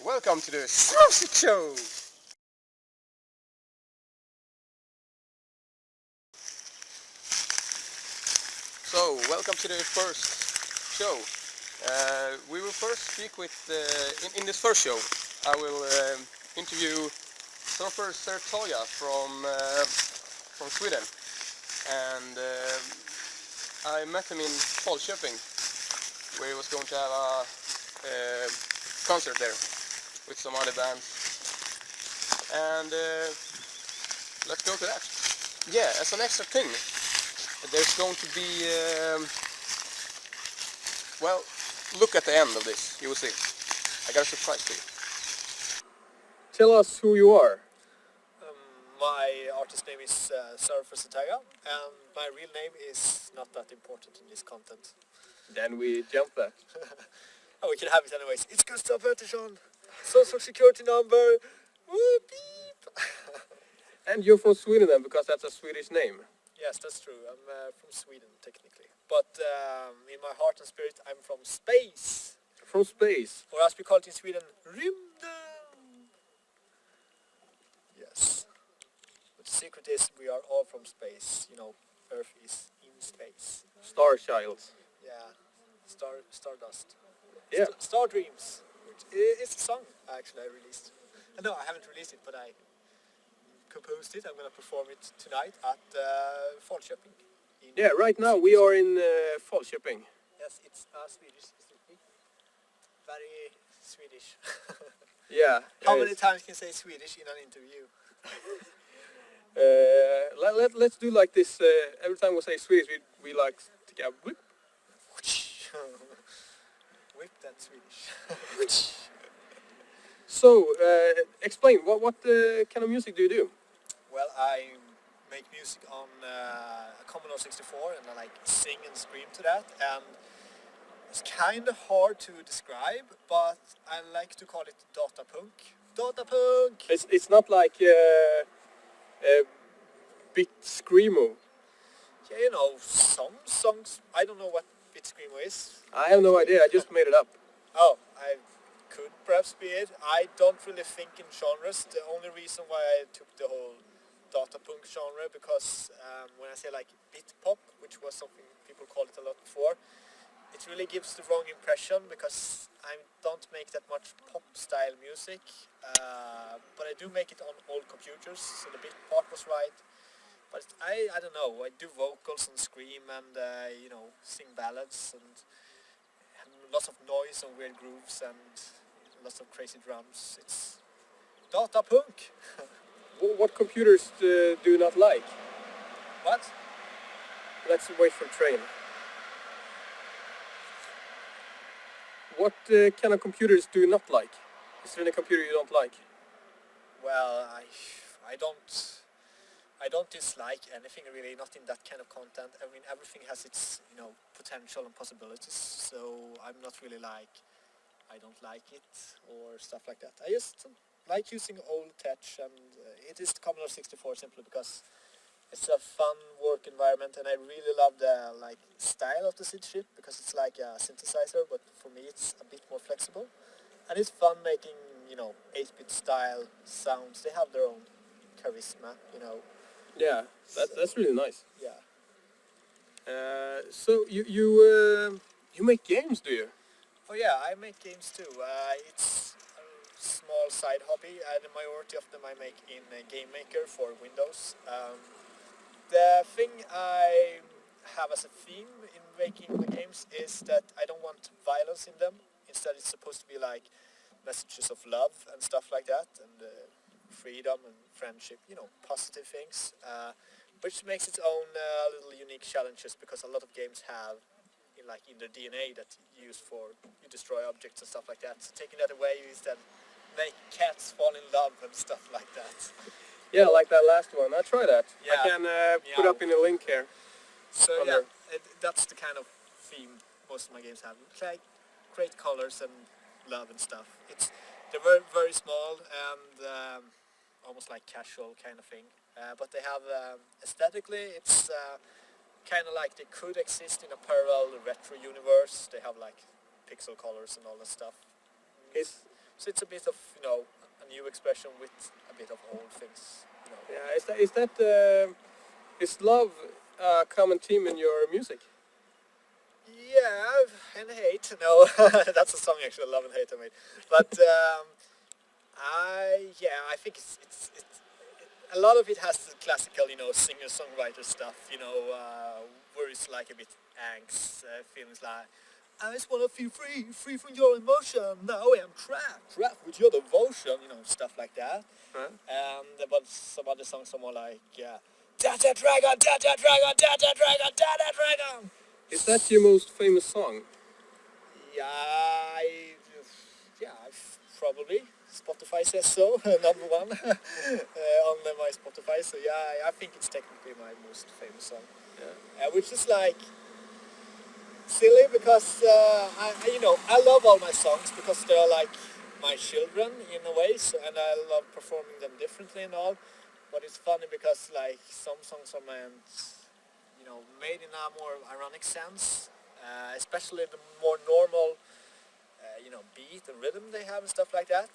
Welcome to the Smusick Show! So, welcome to the first show. We will first speak with, in this first show, I will interview Sarofer Zertaga from Sweden. And I met him in Falköping, where he was going to have a concert there with some other bands. And let's go to that. Yeah, as an extra thing, there's going to be, well, look at the end of this, you will see. I got a surprise for you. Tell us who you are. My artist name is Sarofer Zertaga, and my real name is not that important in this content. Then we jump that. Oh, we can have it anyways. It's Gustav Pettersson, social security number, whoop, beep. And you're from Sweden then, because that's a Swedish name. Yes, that's true. I'm from Sweden, technically. But in my heart and spirit, I'm from space. From space? Or as we call it in Sweden, rymden. Yes. But the secret is we are all from space. You know, Earth is in space. Star Child. Yeah. Stardust. Yeah. Star Dreams. Which is a song, actually, I released. No, I haven't released it, but I composed it. I'm going to perform it tonight at Falköping. Yeah, right now we are in Falköping. Yes, it's Swedish. Very Swedish. Yeah. How many times can you say Swedish in an interview? Let's do like this. Every time we say Swedish, we like to get whip. Whip that Swedish. So, explain, what kind of music do you do? Well, I make music on a Commodore 64 and I like sing and scream to that, and it's kind of hard to describe, but I like to call it data punk. Data punk! It's not like bit screamo. Yeah, you know, some songs, I don't know what bit screamo is. I have no idea, I just made it up. Oh, I could perhaps be it. I don't really think in genres. The only reason why I took the whole data punk genre, because when I say like beat pop, which was something people called it a lot before, it really gives the wrong impression, because I don't make that much pop style music, but I do make it on old computers, so the beat part was right. But I don't know, I do vocals and scream and you know, sing ballads and lots of noise and weird grooves and lots of crazy drums. It's data punk. What computers do you not like? What? Let's wait for train. What kind of computers do you not like? Is there any computer you don't like? Well, I don't dislike anything really, not in that kind of content. I mean, everything has its, you know, potential and possibilities, so I'm not really like, I don't like it or stuff like that. I just like using old tech, and it is the Commodore 64 simply because it's a fun work environment, and I really love the like style of the SID chip, because it's like a synthesizer, but for me it's a bit more flexible, and it's fun making, you know, 8-bit style sounds. They have their own charisma, you know. Yeah, that's really nice. Yeah. So you make games, do you? Oh yeah, I make games too. It's a small side hobby. The majority of them I make in Game Maker for Windows. The thing I have as a theme in making the games is that I don't want violence in them. Instead, it's supposed to be like messages of love and stuff like that, and freedom and friendship, you know, positive things, which makes its own little unique challenges, because a lot of games have in their DNA that you use for you destroy objects and stuff like that. So taking that away is then make cats fall in love and stuff like that. Yeah, like that last one. I try that. Yeah. I can put up in a link here. So yeah, that's the kind of theme most of my games have. It's like great colors and love and stuff. They're very, very small and almost like casual kind of thing. But they have aesthetically, it's kind of like they could exist in a parallel retro universe. They have like pixel colors and all that stuff. So it's a bit of, a new expression with a bit of old things. Yeah, is love a common theme in your music? Yeah, and hate. No, that's a song actually, Love and Hate I made. But I think it's a lot of it has the classical, singer-songwriter stuff, where it's like a bit angst, feelings like, I just want to feel free from your emotion. Now I am trapped with your devotion, stuff like that. Right. But some other songs are more like, Dada Dragon, Dada Dragon, Dada Dragon, Dada Dragon. Is that your most famous song? Yeah, probably. Spotify says so, number one on my Spotify. So yeah, I think it's technically my most famous song. Yeah. Which is like silly because I love all my songs because they're like my children in a way, and I love performing them differently and all. But it's funny because like some songs are meant, made in a more ironic sense, especially the more normal, beat and rhythm they have and stuff like that.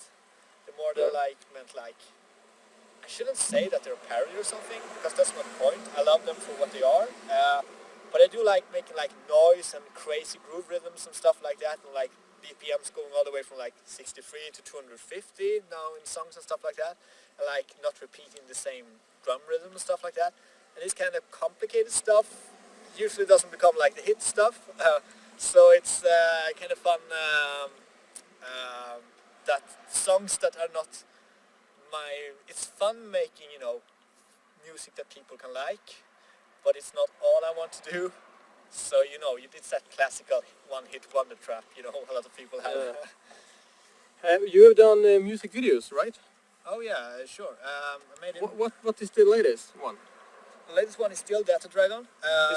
The more they're like meant like, I shouldn't say that they're a parody or something because that's not the point. I love them for what they are, but I do like making like noise and crazy groove rhythms and stuff like that, and like BPMs going all the way from like 63 to 250 now in songs and stuff like that, and like not repeating the same drum rhythm and stuff like that. And this kind of complicated stuff usually doesn't become like the hit stuff, so it's kind of fun that songs that are not it's fun making, music that people can like, but it's not all I want to do. So, it's that classical one-hit wonder trap, a lot of people have. You have done music videos, right? Oh yeah, sure. I made it. What is the latest one? The latest one is still Data Dragon.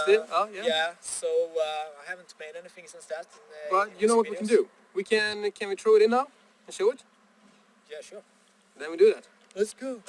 Still? Oh, yeah. Yeah, so I haven't made anything since that. But you know what we can do? Can we throw it in now and show it? Yeah, sure. Then we do that. Let's go.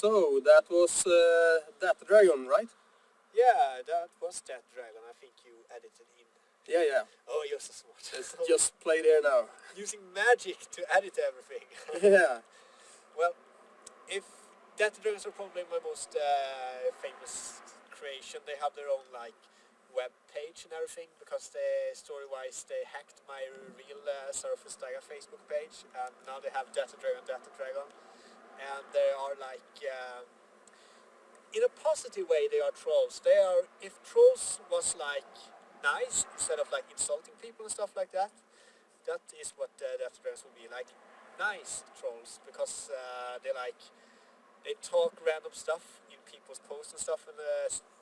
So that was that dragon, right? Yeah, that was that dragon. I think you edited in. Yeah, yeah. Oh, you're so smart. It's just played here now. Using magic to edit everything. Yeah. Well, if that dragons are probably my most famous creation. They have their own like web page and everything because they story-wise they hacked my real Sarofer Zertaga Facebook page, and now they have Data Dragon, and they are like in a positive way they are trolls. They are, if trolls was like nice instead of like insulting people and stuff like that, that is what Data Dragons will be like, nice trolls, because they talk random stuff in people's posts and stuff, and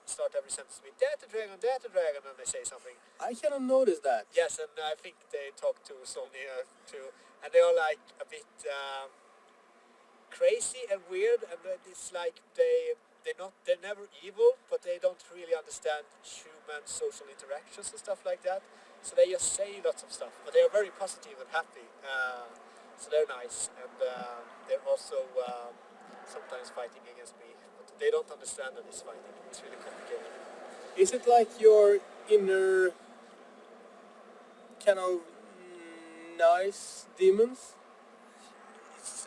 start every sentence with Data Dragon, and they say something. I cannot notice that. Yes, and I think they talk to Sonora too, and they are like a bit crazy and weird, and it's like they're never evil, but they don't really understand human social interactions and stuff like that. So they just say lots of stuff, but they are very positive and happy. So they're nice, and they're also sometimes fighting against me, but they don't understand that it's fighting. It's really complicated. Is it like your inner kind of nice demons? It's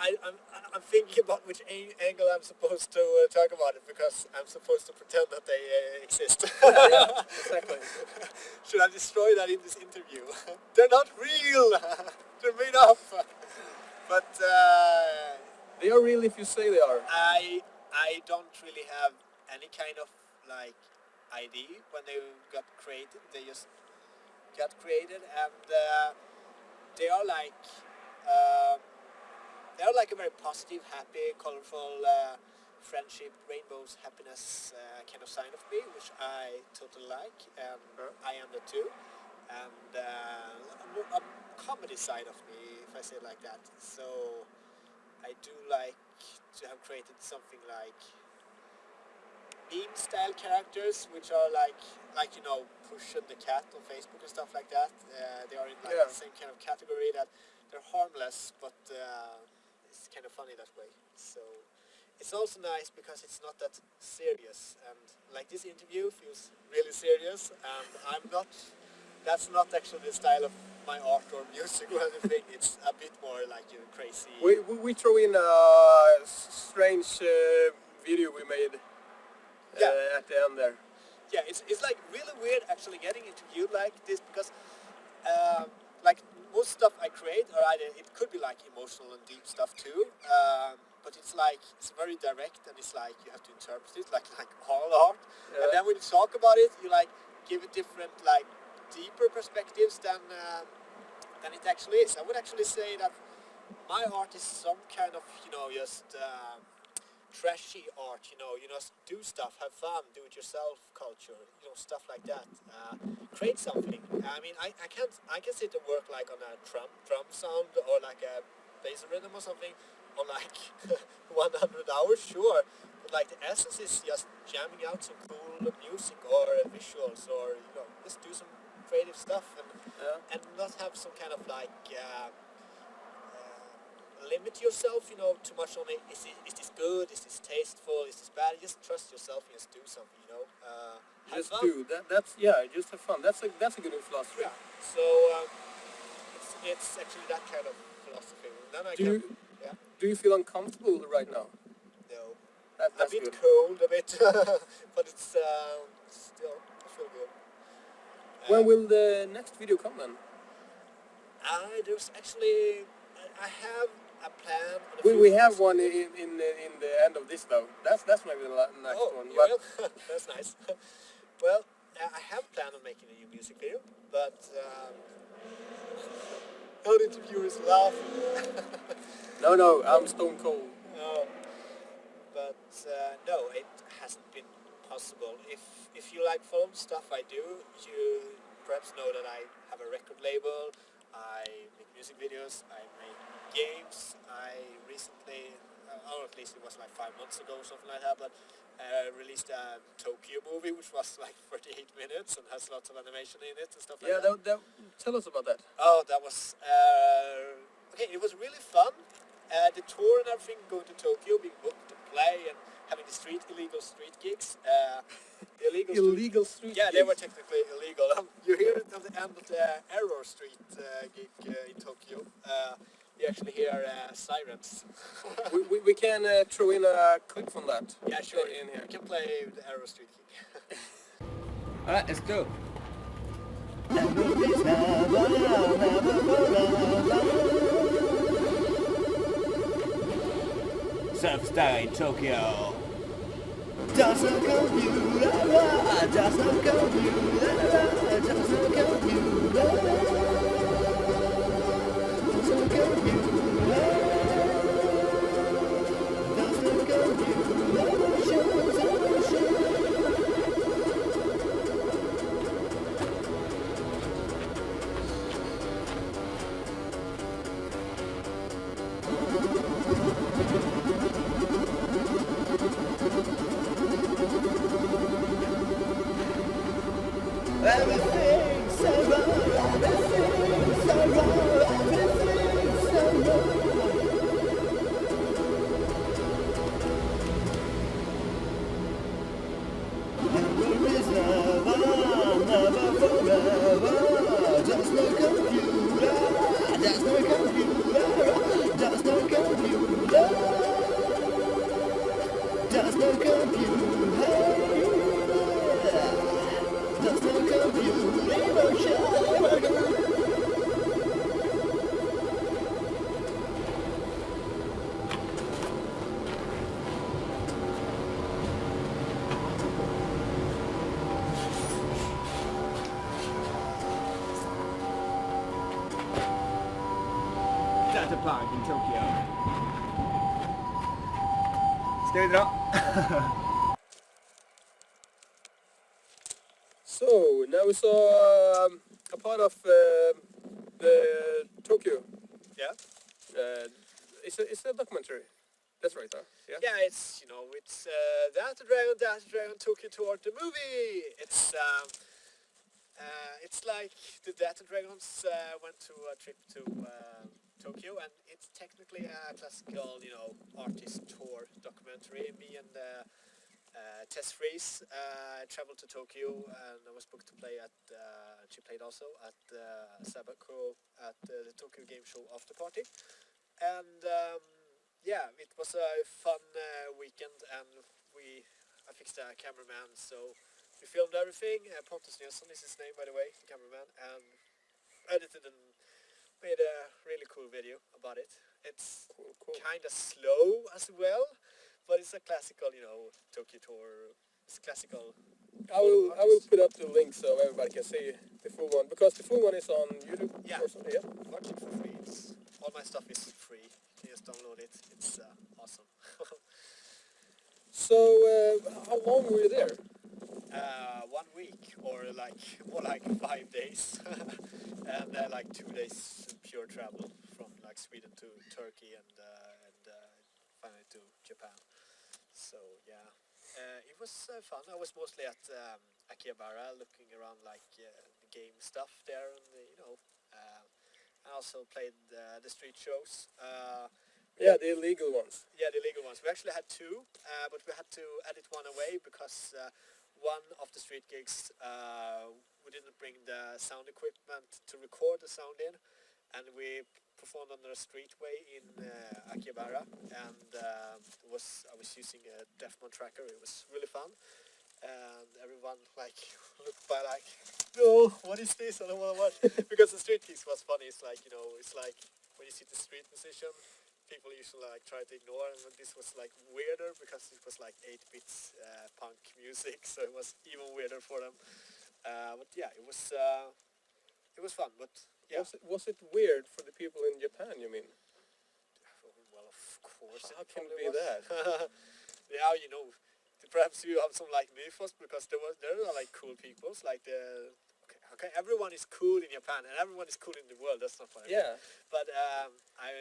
I'm thinking about which angle I'm supposed to talk about it, because I'm supposed to pretend that they exist. Yeah, exactly. Should I destroy that in this interview? They're not real. They're made up. But They are real if you say they are. I don't really have any kind of like ID when they got created. They just got created, and they are like. They're like a very positive, happy, colorful, friendship, rainbows, happiness kind of sign of me, which I totally like, and I am the too. And a comedy side of me, if I say it like that. So I do like to have created something like meme-style characters, which are like you know, Push and the cat on Facebook and stuff like that. They are in like the same kind of category, that they're harmless, but it's kind of funny that way. So it's also nice because it's not that serious, and like this interview feels really serious, and that's not actually the style of my art or music or anything. It's a bit more like you're crazy. We throw in a strange video we made at the end there. Yeah, it's like really weird actually getting interviewed like this, because like most stuff I create, or it could be like emotional and deep stuff too, but it's like it's very direct, and it's like you have to interpret it like all art, and then when you talk about it, you like give it different like deeper perspectives than it actually is. I would actually say that my art is some kind of, you know, just trashy art, you know, just do stuff, have fun, do it yourself culture, you know, stuff like that. Create something. I mean, I can sit and work like on a drum sound, or like a bass rhythm or something, on like 100 hours, sure. But like the essence is just jamming out some cool music or visuals, or you know, just do some creative stuff, and not have some kind of like limit yourself, you know, too much on it. Is this good? Is this tasteful? Is this bad? Just trust yourself and just do something, you know. Just fun. do that. That's just have fun. That's a good philosophy. Yeah. So it's actually that kind of philosophy. Then do you feel uncomfortable right now? No. That's a bit good. cold, a bit, but it's still I feel good. When will the next video come then? There's actually I have a plan. On We have one in the end of this though. That's maybe the next one. You will? That's nice. Well, I have a plan on making a new music video, but all the interviewers laugh. No, I'm stone cold. But no, it hasn't been possible. If you like follow the stuff I do, you perhaps know that I have a record label. I make music videos. I make games. I recently, or at least it was like 5 months ago or something like that, but released a Tokyo movie, which was like 38 minutes and has lots of animation in it and stuff like that. Yeah, tell us about that. Oh, that was okay. It was really fun. The tour and and everything, going to Tokyo, being booked to play, and having the illegal street gigs. The illegal street Yeah, gigs. they were technically illegal. You hear it at the end of the Error Street gig in Tokyo. You actually hear sirens. we can throw in a clip from that. Yeah, sure. In here. You can play the Arrow Street gig. Alright, let's go. Sarofer Zertaga in Tokyo. Just a computer, just a computer, just a computer, just a computer, just a computer, shows emotion. Everything's so wrong, everything's so wrong, everything's so wrong. Never is never, never forever. Just no computer, just no computer, just no computer, just no computer. Just no computer emotion. Data Park in Tokyo. Ska vi dra? So now we saw a part of the Tokyo. Yeah. It's a documentary. That's right, huh? Yeah. Yeah, it's Data Dragon took you toward the movie. It's like the Data Dragons went to a trip to Tokyo, and it's technically a classical, artist tour documentary. Me and Tess Freeze traveled to Tokyo, and I was booked to play at. She played also at Sabako at the Tokyo Game Show after party, and it was a fun weekend, and I fixed a cameraman, so we filmed everything. Pontus Nilsson is his name, by the way, the cameraman, and edited and made a really cool video about it. It's Cool. kind of slow as well, but it's a classical, Tokyo tour. It's classical. I will put up the link so everybody can see the full one, because the full one is on YouTube. Yeah. Or something, yeah. Watch it for free. All my stuff is free. You can just download it. It's awesome. So how long were you there? 1 week, or more like 5 days, and 2 days pure travel from Sweden to Turkey and finally to Japan. So yeah, it was fun. I was mostly at Akihabara, looking around the game stuff there, and I also played the street shows. Yeah, the illegal ones. Yeah, the illegal ones. We actually had 2, but we had to edit one away because one of the street gigs, we didn't bring the sound equipment to record the sound in, and we performed on the streetway in Akihabara, and I was using a Defmon tracker. It was really fun, and everyone looked by no, what is this? I don't want to watch. Because the street gigs was funny. It's it's like when you see the street musician, people usually try to ignore, and this was weirder because it was 8-bit punk music, so it was even weirder for them. But yeah, it was fun. But yeah, Was it weird for the people in Japan, you mean? well, of course. How it can it probably be was. that? Yeah, perhaps you have some mythos, because there are cool people, okay, everyone is cool in Japan, and everyone is cool in the world. That's not what I mean. Yeah. But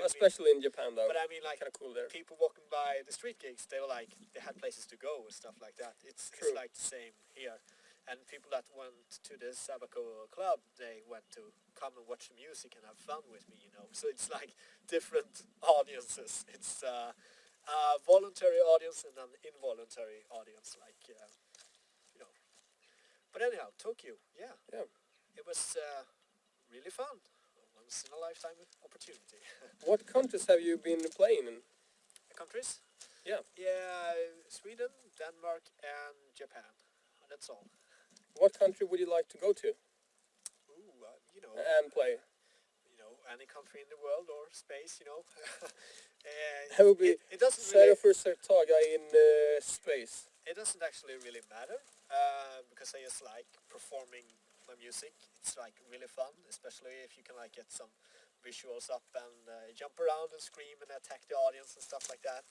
Especially in Japan, though. But I mean, kind of cool there. people walking by the street gigs, they were they had places to go and stuff like that. It's True. the same here. And people that went to the Sabaco club, they went to come and watch the music and have fun with me, you know. So it's like different audiences. It's a voluntary audience and an involuntary audience, like, you know. But anyhow, Tokyo, yeah. Yeah. It was really fun. Once in a lifetime opportunity. What countries have you been playing in? Countries? Yeah. Yeah, Sweden, Denmark, and Japan. That's all. What country would you like to go to Ooh, you know, and play? any country in the world or space, you know. That would be it doesn't really, Sarofer Zertaga in space. it doesn't actually really matter because I just like performing my music. It's like really fun, especially if you can like get some visuals up and jump around and scream and attack the audience and stuff like that.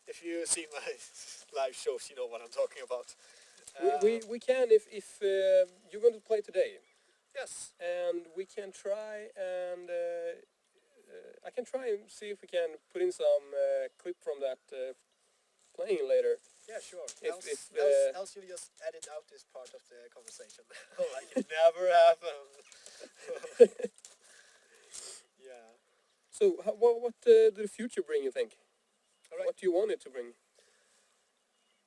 If you see my live shows, you know what I'm talking about. We can if you're going to play today, Yes. and we can try and I can try and see if we can put in some clip from that playing later. Yeah, sure. If, Else you'll just edit out this part of the conversation. Like it never happened. Yeah. So what do the future bring, you think? All right. What do you want it to bring?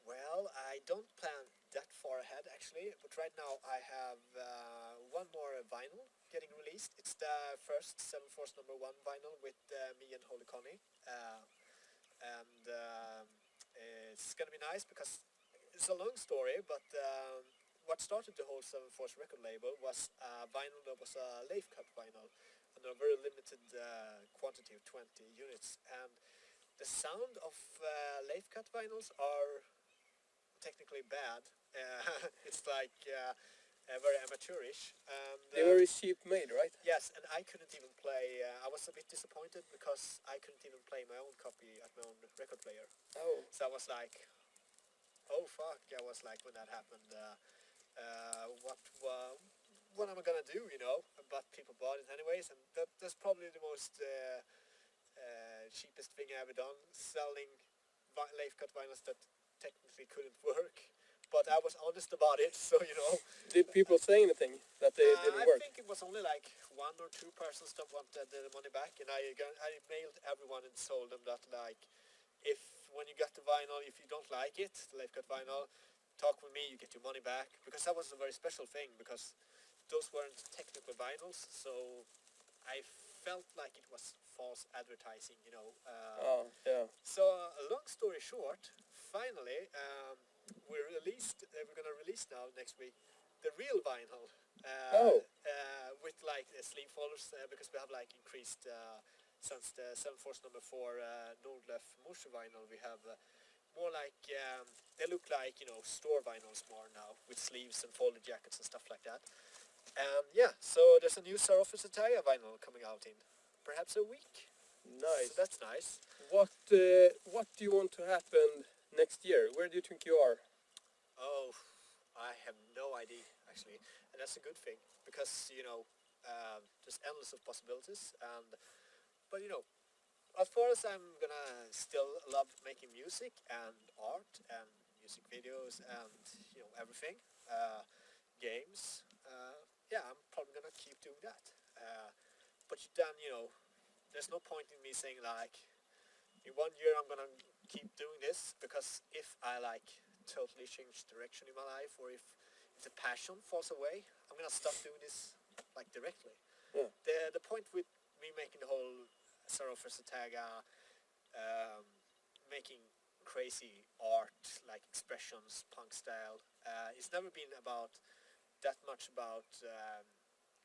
Well, I don't plan that far ahead actually, but right now I have one more vinyl getting released. It's the first 7 Force #1 vinyl with me and Holy Connie. And it's gonna be nice because it's a long story, but what started the whole 7 Force record label was a vinyl that was a lathe cut vinyl and a very limited quantity of 20 units. And the sound of lathe cut vinyls are technically bad. It's like very amateurish. And, They're very cheap made, right? yes, and I couldn't even play. I was a bit disappointed because I couldn't even play my own copy at my own record player. Oh. So I was like, oh fuck! I was like when that happened. What am I gonna do? You know? But people bought it anyways, and that's probably the most cheapest thing I ever done, selling lathe cut vinyls that technically couldn't work. But I was honest about it, so you know. Did people say anything that they didn't work? I think it was only like 1 or 2 persons that wanted the money back, and I mailed everyone and told them that like, if when you get the vinyl, if you don't like it, the lathe cut vinyl, talk with me, you get your money back, because that was a very special thing, because those weren't technical vinyls, so I felt like it was false advertising, you know. Yeah. So long story short, finally. We're gonna release now next week the real vinyl with like sleeve folders because we have like increased since the 7 Force #4 Nordlef Moshe vinyl. We have more like they look like, you know, store vinyls more now with sleeves and folded jackets and stuff like that. And yeah, so there's a new Sarofer Zertaga vinyl coming out in perhaps a week. Nice. So that's nice. What do you want to happen next year? Where do you think you are? Oh, I have no idea actually, and that's a good thing because you know there's endless of possibilities. But you know, as far as I'm gonna still love making music and art and music videos and you know everything, games. Yeah, I'm probably gonna keep doing that. But then you know, there's no point in me saying like, in 1 year I'm gonna keep doing this, because if I like totally change direction in my life, or if the passion falls away, I'm gonna stop doing this like directly. Yeah. The point with me making the whole Sarofer Zertaga, making crazy art like expressions, punk style, it's never been about that much about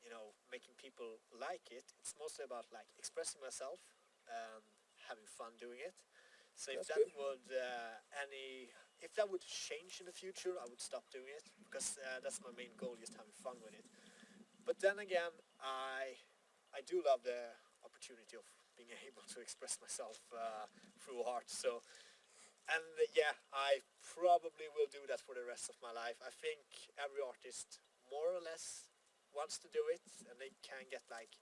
you know, making people like it. It's mostly about like expressing myself and having fun doing it. So if That's that would if that would change in the future, I would stop doing it, because that's my main goal, just having fun with it. But then again, I do love the opportunity of being able to express myself through art. So, and yeah, I probably will do that for the rest of my life. I think every artist more or less wants to do it, and they can get like,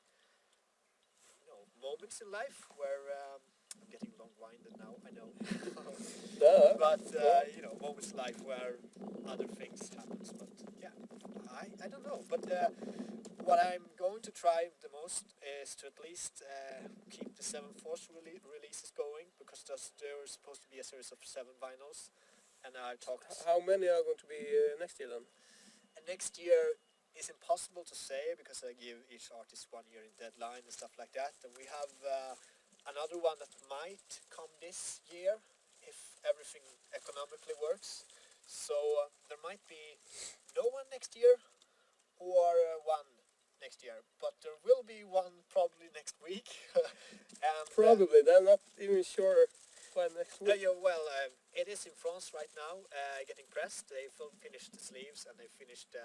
you know, moments in life where I'm getting long-winded now, I know. Duh. But, you know, moments in life where other things happens. But, yeah, I don't know. But what I'm going to try the most is to at least keep the 7 Force releases going, because there's supposed to be a series of 7 vinyls. And I've talked... How many are going to be next year then? Next year is impossible to say, because I give each artist 1 year in deadline and stuff like that. And we have another one that might come this year if everything economically works. So there might be no one next year or one next year, but there will be one probably next week. And, Probably, they're not even sure when next week. yeah, well, it is in France right now, getting pressed. They finished the sleeves and they finished the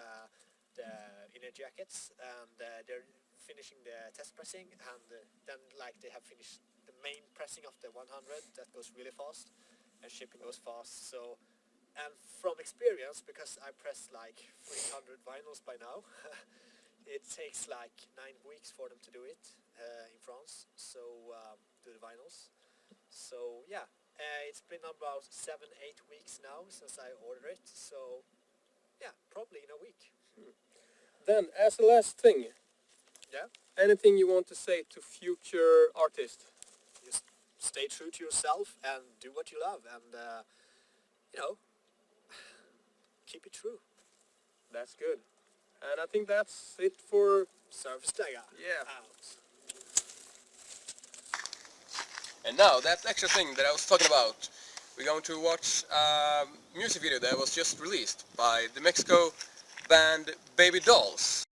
inner jackets, and they're finishing the test pressing, and then like they have finished the main pressing of the 100. That goes really fast, and shipping goes fast. So, and from experience, because I pressed like 300 vinyls by now, it takes like 9 weeks for them to do it in France. So do the vinyls. So yeah, it's been about 7-8 weeks now since I ordered it. So yeah, probably in a week. Then, as a last thing, Yeah, anything you want to say to future artists? just stay true to yourself and do what you love, and you know, keep it true. That's good. And I think that's it for... Sarofer Zertaga. Yeah. Out. And now, that extra thing that I was talking about, we're going to watch a music video that was just released by the Mexico band Baby Dollz.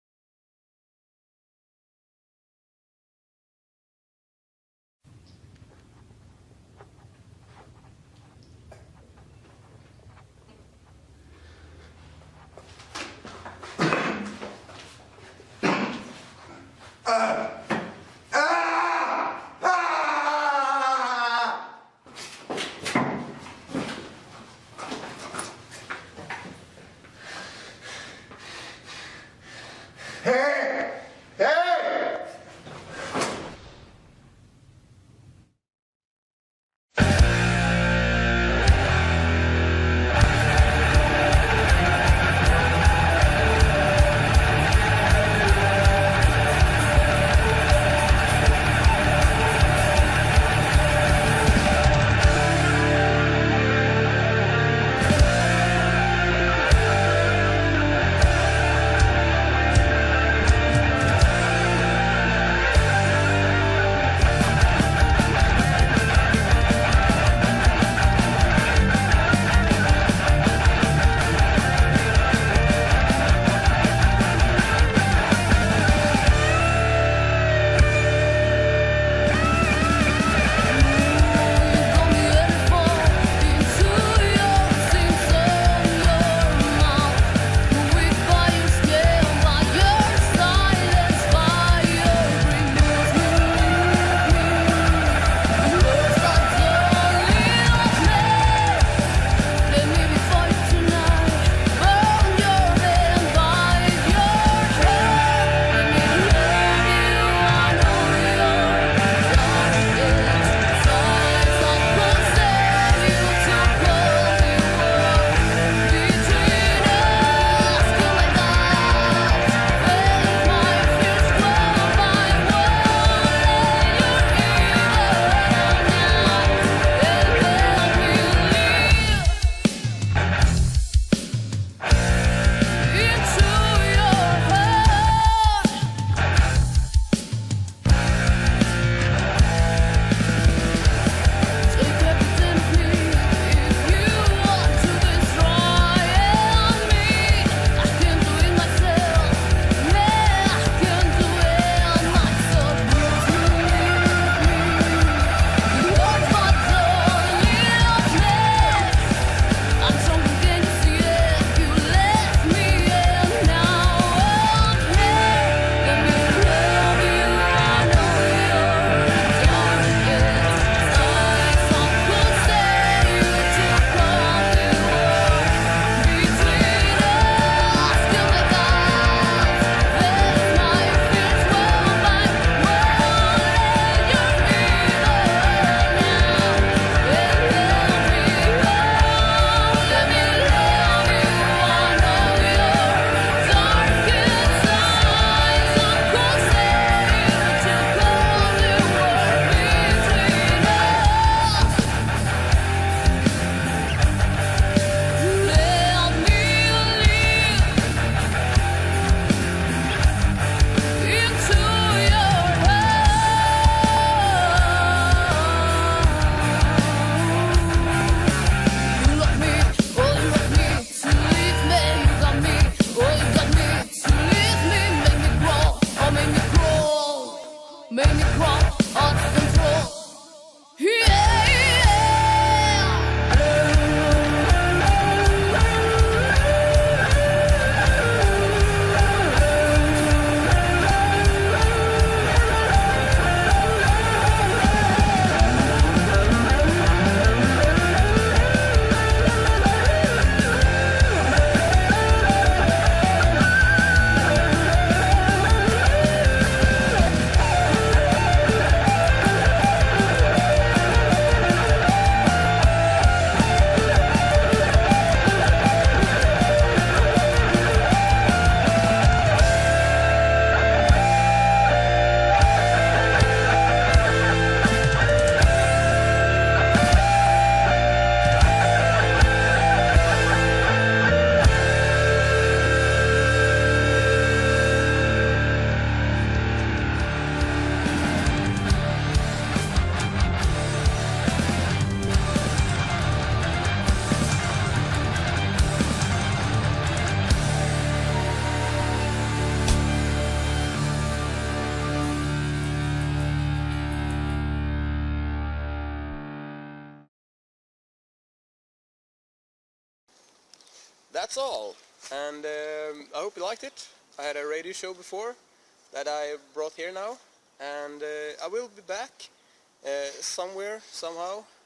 that's all. And I hope you liked it. I had a radio show before that I brought here now, and I will be back somewhere, somehow,